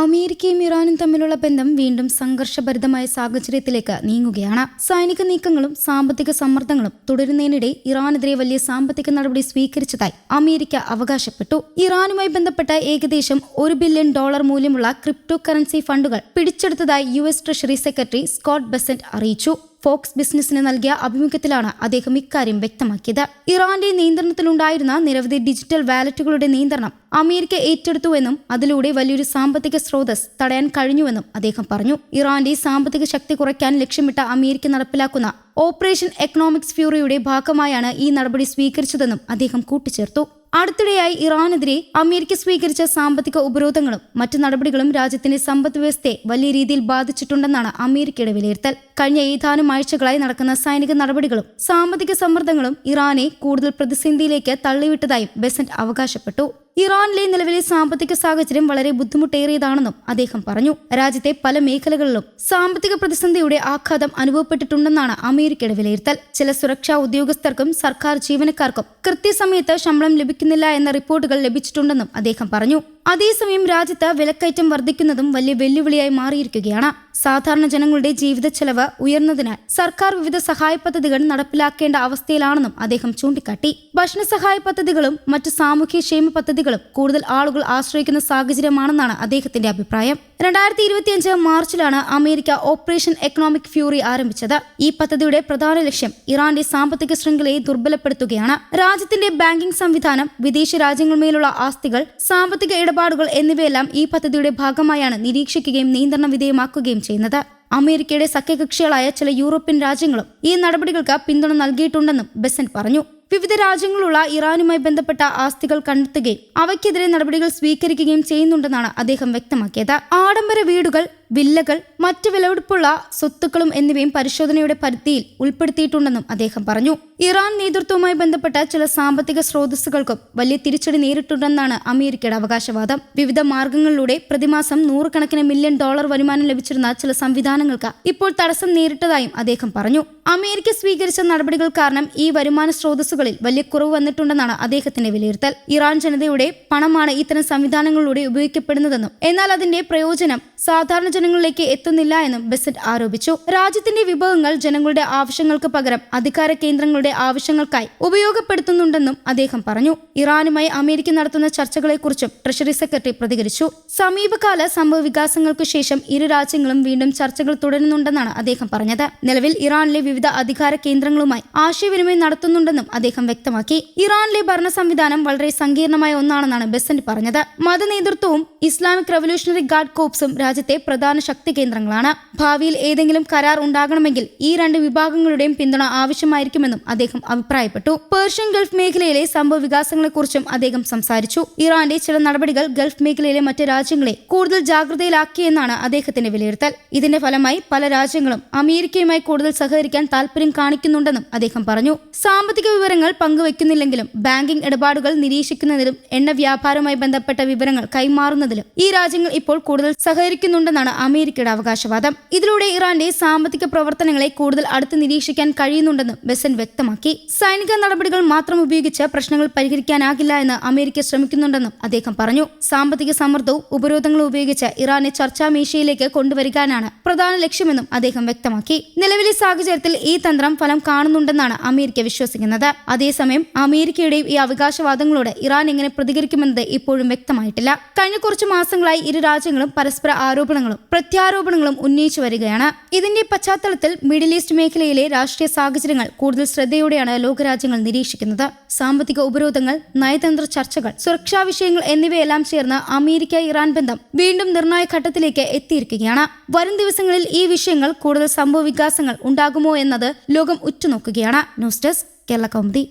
അമേരിക്കയും ഇറാനും തമ്മിലുള്ള ബന്ധം വീണ്ടും സംഘർഷഭരിതമായ സാഹചര്യത്തിലേക്ക് നീങ്ങുകയാണ്. സൈനിക നീക്കങ്ങളും സാമ്പത്തിക സമ്മർദ്ദങ്ങളും തുടരുന്നതിനിടെ ഇറാനെതിരെ വലിയ സാമ്പത്തിക നടപടി സ്വീകരിച്ചതായി അമേരിക്ക അവകാശപ്പെട്ടു. ഇറാനുമായി ബന്ധപ്പെട്ട ഏകദേശം $1 ബില്യൺ മൂല്യമുള്ള ക്രിപ്റ്റോ കറൻസി ഫണ്ടുകൾ പിടിച്ചെടുത്തതായി US treasury secretary Scott Bessent അറിയിച്ചു. ഫോക്സ് ബിസിനസിന് നൽകിയ അഭിമുഖത്തിലാണ് അദ്ദേഹം ഇക്കാര്യം വ്യക്തമാക്കിയത്. ഇറാന്റെ നിയന്ത്രണത്തിലുണ്ടായിരുന്ന നിരവധി ഡിജിറ്റൽ വാലറ്റുകളുടെ നിയന്ത്രണം അമേരിക്ക ഏറ്റെടുത്തുവെന്നും അതിലൂടെ വലിയൊരു സാമ്പത്തിക സ്രോതസ് തടയാൻ കഴിഞ്ഞുവെന്നും അദ്ദേഹം പറഞ്ഞു. ഇറാന്റെ സാമ്പത്തിക ശക്തി കുറയ്ക്കാൻ ലക്ഷ്യമിട്ട അമേരിക്ക നടപ്പിലാക്കുന്ന ഓപ്പറേഷൻ എക്കണോമിക്സ് ഫ്യൂറിയുടെ ഭാഗമായാണ് ഈ നടപടി സ്വീകരിച്ചതെന്നും അദ്ദേഹം കൂട്ടിച്ചേർത്തു. അടുത്തിടെയായി ഇറാനെതിരെ അമേരിക്ക സ്വീകരിച്ച സാമ്പത്തിക ഉപരോധങ്ങളും മറ്റു നടപടികളും രാജ്യത്തിന്റെ സമ്പദ് വ്യവസ്ഥയെ വലിയ രീതിയിൽ ബാധിച്ചിട്ടുണ്ടെന്നാണ് അമേരിക്കയുടെ വിലയിരുത്തൽ. കഴിഞ്ഞ ഏതാനും ആഴ്ചകളായി നടക്കുന്ന സൈനിക നടപടികളും സാമ്പത്തിക സമ്മർദ്ദങ്ങളും ഇറാനെ കൂടുതൽ പ്രതിസന്ധിയിലേക്ക് തള്ളിവിട്ടതായും ബെസന്റ് അവകാശപ്പെട്ടു. ഇറാനിലെ നിലവിലെ സാമ്പത്തിക സാഹചര്യം വളരെ ബുദ്ധിമുട്ടേറിയതാണെന്നും അദ്ദേഹം പറഞ്ഞു. രാജ്യത്തെ പല മേഖലകളിലും സാമ്പത്തിക പ്രതിസന്ധിയുടെ ആഘാതം അനുഭവപ്പെട്ടിട്ടുണ്ടെന്നാണ് അമേരിക്കയുടെ വിലയിരുത്തൽ. ചില സുരക്ഷാ ഉദ്യോഗസ്ഥർക്കും സർക്കാർ ജീവനക്കാർക്കും കൃത്യസമയത്ത് ശമ്പളം ലഭിക്കുന്നില്ല എന്ന റിപ്പോർട്ടുകൾ ലഭിച്ചിട്ടുണ്ടെന്നും അദ്ദേഹം പറഞ്ഞു. അതേസമയം രാജ്യത്ത് വിലക്കയറ്റം വർദ്ധിക്കുന്നതും വലിയ വെല്ലുവിളിയായി മാറിയിരിക്കുകയാണ്. സാധാരണ ജനങ്ങളുടെ ജീവിത ചെലവ് ഉയർന്നതിനാൽ സർക്കാർ വിവിധ സഹായ പദ്ധതികൾ നടപ്പിലാക്കേണ്ട അവസ്ഥയിലാണെന്നും അദ്ദേഹം ചൂണ്ടിക്കാട്ടി. ഭക്ഷണ സഹായ പദ്ധതികളും മറ്റു സാമൂഹ്യക്ഷേമ പദ്ധതികളും കൂടുതൽ ആളുകൾ ആശ്രയിക്കുന്ന സാഹചര്യമാണെന്നാണ് അദ്ദേഹത്തിന്റെ അഭിപ്രായം. 2025 മാർച്ചിലാണ് അമേരിക്ക ഓപ്പറേഷൻ എക്കണോമിക് ഫ്യൂറി ആരംഭിച്ചത്. ഈ പദ്ധതിയുടെ പ്രധാന ലക്ഷ്യം ഇറാന്റെ സാമ്പത്തിക ശൃംഖലയെ ദുർബലപ്പെടുത്തുകയാണ്. രാജ്യത്തിന്റെ ബാങ്കിംഗ് സംവിധാനം, വിദേശ രാജ്യങ്ങളുമേലുള്ള ആസ്തികൾ, സാമ്പത്തിക ഇടപാടുകൾ എന്നിവയെല്ലാം ഈ പദ്ധതിയുടെ ഭാഗമായാണ് നിരീക്ഷിക്കുകയും നിയന്ത്രണ വിധേയമാക്കുകയും ചെയ്യുന്നത്. അമേരിക്കയുടെ സഖ്യകക്ഷികളായ ചില യൂറോപ്യൻ രാജ്യങ്ങളും ഈ നടപടികൾക്ക് പിന്തുണ നൽകിയിട്ടുണ്ടെന്നും ബെസന്റ് പറഞ്ഞു. വിവിധ രാജ്യങ്ങളുള്ള ഇറാനുമായി ബന്ധപ്പെട്ട ആസ്തികൾ കണ്ടെത്തുകയും അവയ്ക്കെതിരെ നടപടികൾ സ്വീകരിക്കുകയും ചെയ്യുന്നുണ്ടെന്നാണ് അദ്ദേഹം വ്യക്തമാക്കിയത്. ആഡംബര വീടുകൾ, വില്ലകൾ, മറ്റ് വിലപിടിപ്പുള്ള സ്വത്തുക്കളും എന്നിവയും പരിശോധനയുടെ പരിധിയിൽ ഉൾപ്പെടുത്തിയിട്ടുണ്ടെന്നും അദ്ദേഹം പറഞ്ഞു. ഇറാൻ നേതൃത്വവുമായി ബന്ധപ്പെട്ട ചില സാമ്പത്തിക സ്രോതസ്സുകൾക്കും വലിയ തിരിച്ചടി നേരിട്ടുണ്ടെന്നാണ് അമേരിക്കയുടെ അവകാശവാദം. വിവിധ മാർഗങ്ങളിലൂടെ പ്രതിമാസം $100 മില്യൺ വരുമാനം ലഭിച്ചിരുന്ന ചില സംവിധാനങ്ങൾക്ക് ഇപ്പോൾ തടസ്സം നേരിട്ടതായും അദ്ദേഹം പറഞ്ഞു. അമേരിക്ക സ്വീകരിച്ച നടപടികൾ കാരണം ഈ വരുമാന സ്രോതസ്സുകളിൽ വലിയ കുറവ് വന്നിട്ടുണ്ടെന്നാണ് അദ്ദേഹത്തിന്റെ വിലയിരുത്തൽ. ഇറാൻ ജനതയുടെ പണമാണ് ഇത്തരം സംവിധാനങ്ങളിലൂടെ ഉപയോഗിക്കപ്പെടുന്നതെന്നും എന്നാൽ അതിന്റെ പ്രയോജനം സാധാരണ ജനങ്ങളിലേക്ക് എത്തുന്നില്ല എന്നും ബെസന്റ് ആരോപിച്ചു. രാജ്യത്തിന്റെ വിഭവങ്ങൾ ജനങ്ങളുടെ ആവശ്യങ്ങൾക്ക് പകരം അധികാര കേന്ദ്രങ്ങളുടെ ആവശ്യങ്ങൾക്കായി ഉപയോഗപ്പെടുത്തുന്നുണ്ടെന്നും അദ്ദേഹം പറഞ്ഞു. ഇറാനുമായി അമേരിക്ക നടത്തുന്ന ചർച്ചകളെക്കുറിച്ചും ട്രഷറി സെക്രട്ടറി പ്രതികരിച്ചു. സമീപകാല സംഭവ വികാസങ്ങൾക്കു ശേഷം ഇരു രാജ്യങ്ങളും വീണ്ടും ചർച്ചകൾ തുടരുന്നുണ്ടെന്നാണ് അദ്ദേഹം പറഞ്ഞത്. നിലവിൽ ഇറാനിലെ വിവിധ അധികാര കേന്ദ്രങ്ങളുമായി ആശയവിനിമയം നടത്തുന്നുണ്ടെന്നും അദ്ദേഹം വ്യക്തമാക്കി. ഇറാനിലെ ഭരണ സംവിധാനം വളരെ സങ്കീർണമായ ഒന്നാണെന്നാണ് ബെസന്റ് പറഞ്ഞത്. മതനേതൃത്വവും ഇസ്ലാമിക് റവല്യൂഷണറി ഗാർഡ് കോർപ്സും രാജ്യത്തെ പ്രധാന ശക്തി കേന്ദ്രങ്ങളാണ്. ഭാവിയിൽ ഏതെങ്കിലും കരാർ ഉണ്ടാകണമെങ്കിൽ ഈ രണ്ട് വിഭാഗങ്ങളുടെയും പിന്തുണ ആവശ്യമായിരിക്കുമെന്നും അദ്ദേഹം അഭിപ്രായപ്പെട്ടു. പേർഷ്യൻ ഗൾഫ് മേഖലയിലെ സംഭവ വികാസങ്ങളെക്കുറിച്ചും അദ്ദേഹം സംസാരിച്ചു. ഇറാന്റെ ചില നടപടികൾ ഗൾഫ് മേഖലയിലെ മറ്റ് രാജ്യങ്ങളെ കൂടുതൽ ജാഗ്രതയിലാക്കിയെന്നാണ് അദ്ദേഹത്തിന്റെ വിലയിരുത്തൽ. ഇതിന്റെ ഫലമായി പല രാജ്യങ്ങളും അമേരിക്കയുമായി കൂടുതൽ സഹകരിക്കാൻ താൽപര്യം കാണിക്കുന്നുണ്ടെന്നും അദ്ദേഹം പറഞ്ഞു. സാമ്പത്തിക വിവരങ്ങൾ പങ്കുവയ്ക്കുന്നില്ലെങ്കിലും ബാങ്കിംഗ് ഇടപാടുകൾ നിരീക്ഷിക്കുന്നതിലും എണ്ണ വ്യാപാരവുമായി ബന്ധപ്പെട്ട വിവരങ്ങൾ കൈമാറുന്നതിലും ഈ രാജ്യങ്ങൾ ഇപ്പോൾ കൂടുതൽ സഹകരിക്കുന്നുണ്ടെന്നാണ് അമേരിക്കയുടെ അവകാശവാദം. ഇതിലൂടെ ഇറാന്റെ സാമ്പത്തിക പ്രവർത്തനങ്ങളെ കൂടുതൽ അടുത്ത് നിരീക്ഷിക്കാൻ കഴിയുന്നുണ്ടെന്നും ബെസന്റ് വ്യക്തമാക്കി. സൈനിക നടപടികൾ മാത്രം ഉപയോഗിച്ച് പ്രശ്നങ്ങൾ പരിഹരിക്കാനാകില്ല എന്ന് അമേരിക്ക ശ്രമിക്കുന്നുണ്ടെന്നും അദ്ദേഹം പറഞ്ഞു. സാമ്പത്തിക സമ്മർദ്ദവും ഉപരോധങ്ങളും ഉപയോഗിച്ച് ഇറാനെ ചർച്ചാ മേശയിലേക്ക് കൊണ്ടുവരിക്കാനാണ് പ്രധാന ലക്ഷ്യമെന്നും അദ്ദേഹം വ്യക്തമാക്കി. നിലവിലെ സാഹചര്യത്തിൽ ഈ തന്ത്രം ഫലം കാണുന്നുണ്ടെന്നാണ് അമേരിക്ക വിശ്വസിക്കുന്നത്. അതേസമയം അമേരിക്കയുടെയും ഈ അവകാശവാദങ്ങളോട് ഇറാൻ എങ്ങനെ പ്രതികരിക്കുമെന്നത് ഇപ്പോഴും വ്യക്തമായിട്ടില്ല. കഴിഞ്ഞ കുറച്ചു മാസങ്ങളായി ഇരു രാജ്യങ്ങളും പരസ്പര ആരോപണങ്ങളും പ്രത്യാരോപണങ്ങളും ഉന്നയിച്ചു വരികയാണ്. ഇതിന്റെ പശ്ചാത്തലത്തിൽ മിഡിൽ ഈസ്റ്റ് മേഖലയിലെ രാഷ്ട്രീയ സാഹചര്യങ്ങൾ കൂടുതൽ ശ്രദ്ധയോടെയാണ് ലോകരാജ്യങ്ങൾ നിരീക്ഷിക്കുന്നത്. സാമ്പത്തിക ഉപരോധങ്ങൾ, നയതന്ത്ര ചർച്ചകൾ, സുരക്ഷാ വിഷയങ്ങൾ എന്നിവയെല്ലാം ചേർന്ന് അമേരിക്ക ഇറാൻ ബന്ധം വീണ്ടും നിർണായക ഘട്ടത്തിലേക്ക് എത്തിയിരിക്കുകയാണ്. വരും ദിവസങ്ങളിൽ ഈ വിഷയങ്ങൾ കൂടുതൽ സംഭവ വികാസങ്ങൾ ഉണ്ടാകുമോ എന്നത് ലോകം ഉറ്റുനോക്കുകയാണ്. News desk Kerala Kaumudi.